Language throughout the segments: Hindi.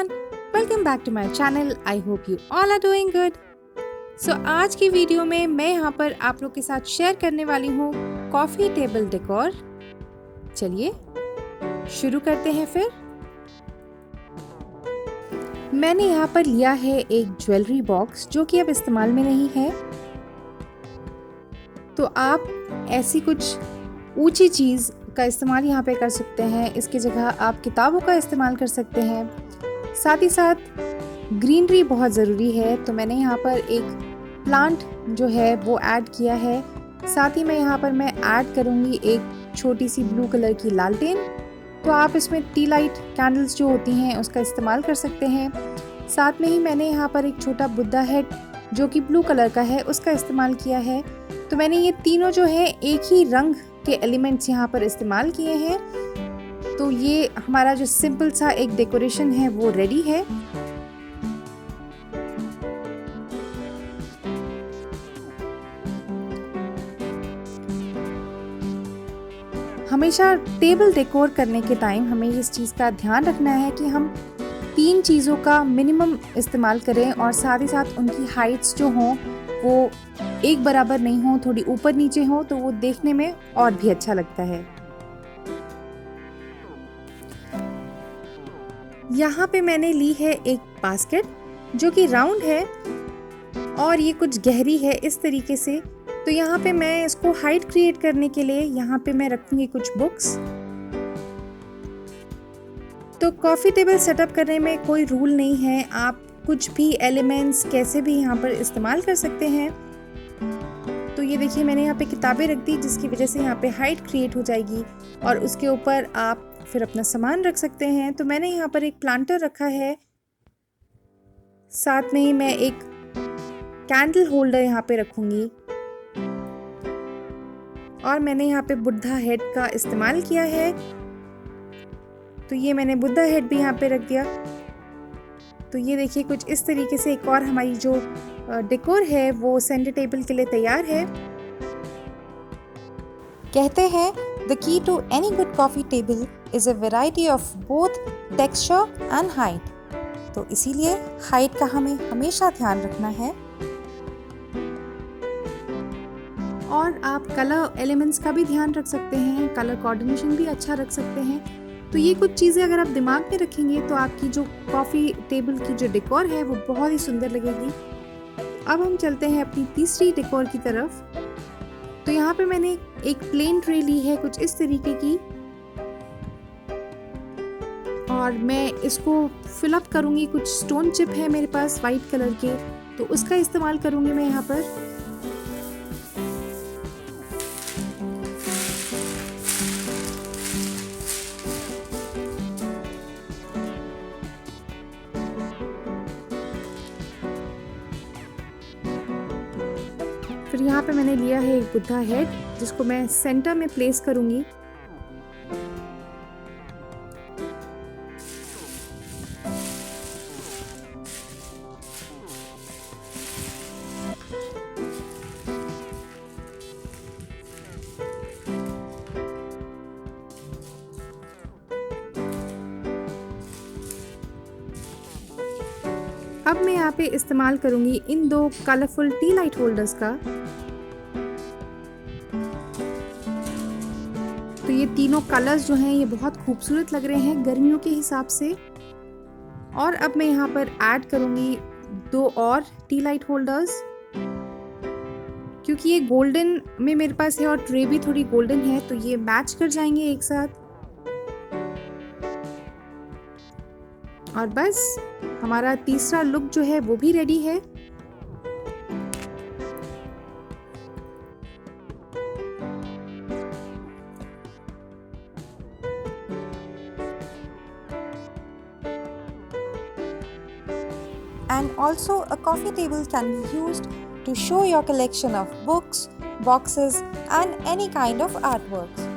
everyone, welcome back to my channel. I hope you all are doing good. So आज की वीडियो में मैं यहाँ पर आप लोग के साथ शेयर करने वाली हूँ कॉफ़ी टेबल डेकोर। चलिए शुरू करते हैं फिर। मैंने यहाँ पर लिया है एक ज्वेलरी बॉक्स जो कि अब इस्तेमाल में नहीं है, तो आप ऐसी कुछ ऊंची चीज़ का इस्तेमाल यहाँ पे कर सकते हैं। इसकी जगह आप किताबों का इस्तेमाल कर सकते हैं। साथ ही साथ ग्रीनरी बहुत ज़रूरी है, तो मैंने यहाँ पर एक प्लांट जो है वो ऐड किया है। साथ ही मैं यहाँ पर ऐड करूँगी एक छोटी सी ब्लू कलर की लालटेन, तो आप इसमें टी लाइट कैंडल्स जो होती हैं उसका इस्तेमाल कर सकते हैं। साथ में ही मैंने यहाँ पर एक छोटा बुद्धा हेड जो कि ब्लू कलर का है उसका इस्तेमाल किया है। तो मैंने ये तीनों जो है एक ही रंग के एलिमेंट्स यहाँ पर इस्तेमाल किए हैं। तो ये हमारा जो सिंपल सा एक डेकोरेशन है वो रेडी है। हमेशा टेबल डेकोर करने के टाइम हमें इस चीज़ का ध्यान रखना है कि हम 3 चीज़ों का मिनिमम इस्तेमाल करें और साथ ही साथ उनकी हाइट्स जो हों वो एक बराबर नहीं हो, थोड़ी ऊपर नीचे हो, तो वो देखने में और भी अच्छा लगता है। यहाँ पे मैंने ली है एक बास्केट जो कि राउंड है और ये कुछ गहरी है इस तरीके से। तो यहाँ पे मैं इसको हाइट क्रिएट करने के लिए यहाँ पे मैं रखूंगी कुछ बुक्स। तो कॉफ़ी टेबल सेटअप करने में कोई रूल नहीं है, आप कुछ भी एलिमेंट्स कैसे भी यहाँ पर इस्तेमाल कर सकते हैं। तो ये देखिए मैंने यहाँ पे किताबें रख दी जिसकी वजह से यहाँ पे हाइट क्रिएट हो जाएगी और उसके ऊपर आप फिर अपना सामान रख सकते हैं। तो मैंने यहाँ पर एक प्लांटर रखा है, साथ में ही मैं एक कैंडल होल्डर यहाँ पे रखूँगी और मैंने यहाँ पे बुद्धा हेड का इस्तेमाल किया है। तो ये मैंने बुद्धा हेड भी यहाँ पे रख दिया। तो ये देखिए कुछ इस तरीके से एक और हमारी जो डेकोर है वो सेंटर टेबल के लिए तैयार है। कहते हैं the key to any good coffee table is a variety of both texture and height. तो इसीलिए हाइट का हमें हमेशा ध्यान रखना है और आप कलर एलिमेंट्स का भी ध्यान रख सकते हैं, कलर कोऑर्डिनेशन भी अच्छा रख सकते हैं। तो ये कुछ चीज़ें अगर आप दिमाग में रखेंगे तो आपकी जो कॉफ़ी टेबल की जो डेकोर है वो बहुत ही सुंदर लगेगी। अब हम चलते हैं अपनी तीसरी डेकोर की तरफ। तो यहाँ पे मैंने एक प्लेन ट्रे ली है कुछ इस तरीके की और मैं इसको फिल अप करूँगी। कुछ स्टोन चिप है मेरे पास वाइट कलर के, तो उसका इस्तेमाल करूँगी मैं यहाँ पर। फिर यहाँ पे मैंने लिया है एक बुद्धा हेड जिसको मैं सेंटर में प्लेस करूँगी। अब मैं यहाँ पे इस्तेमाल करूँगी इन 2 कलरफुल टी लाइट होल्डर्स का। तो ये तीनों कलर्स जो हैं ये बहुत खूबसूरत लग रहे हैं गर्मियों के हिसाब से। और अब मैं यहाँ पर ऐड करूँगी 2 और टी लाइट होल्डर्स, क्योंकि ये गोल्डन में मेरे पास है और ट्रे भी थोड़ी गोल्डन है, तो ये मैच कर जाएंगे एक साथ। और बस हमारा तीसरा लुक जो है वो भी रेडी है। And also a coffee table can be used to show your collection of books, boxes and any kind of artworks.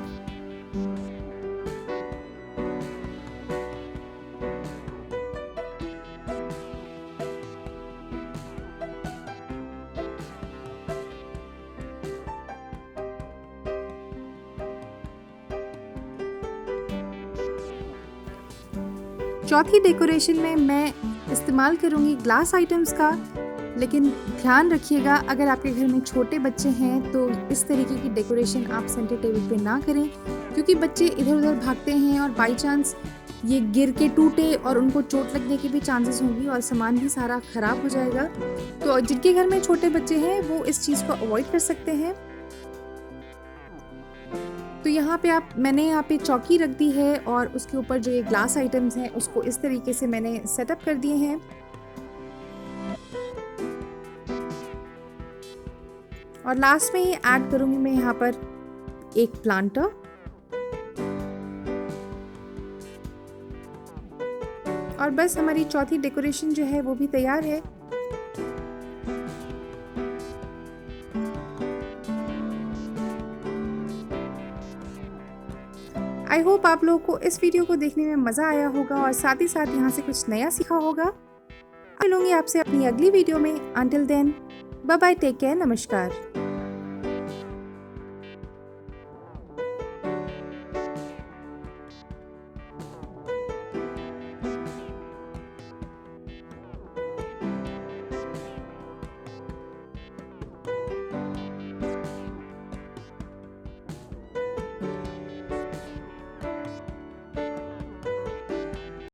चौथी डेकोरेशन में मैं इस्तेमाल करूँगी ग्लास आइटम्स का, लेकिन ध्यान रखिएगा अगर आपके घर में छोटे बच्चे हैं तो इस तरीके की डेकोरेशन आप सेंटर टेबल पे ना करें, क्योंकि बच्चे इधर उधर भागते हैं और बाई चांस ये गिर के टूटे और उनको चोट लगने की भी चांसेस होंगी और सामान भी सारा ख़राब हो जाएगा। तो जिनके घर में छोटे बच्चे हैं वो इस चीज़ को अवॉइड कर सकते हैं। तो यहाँ पे मैंने यहाँ पे चौकी रख दी है और उसके ऊपर जो ये ग्लास आइटम्स हैं उसको इस तरीके से मैंने सेटअप कर दिए हैं। और लास्ट में ये ऐड करूँगी मैं यहाँ पर एक प्लांटर। और बस हमारी चौथी डेकोरेशन जो है वो भी तैयार है। आई होप आप लोगों को इस वीडियो को देखने में मज़ा आया होगा और साथ ही साथ यहाँ से कुछ नया सीखा होगा। मिलूंगी आपसे अपनी अगली वीडियो में। Until then, bye bye, take care, नमस्कार।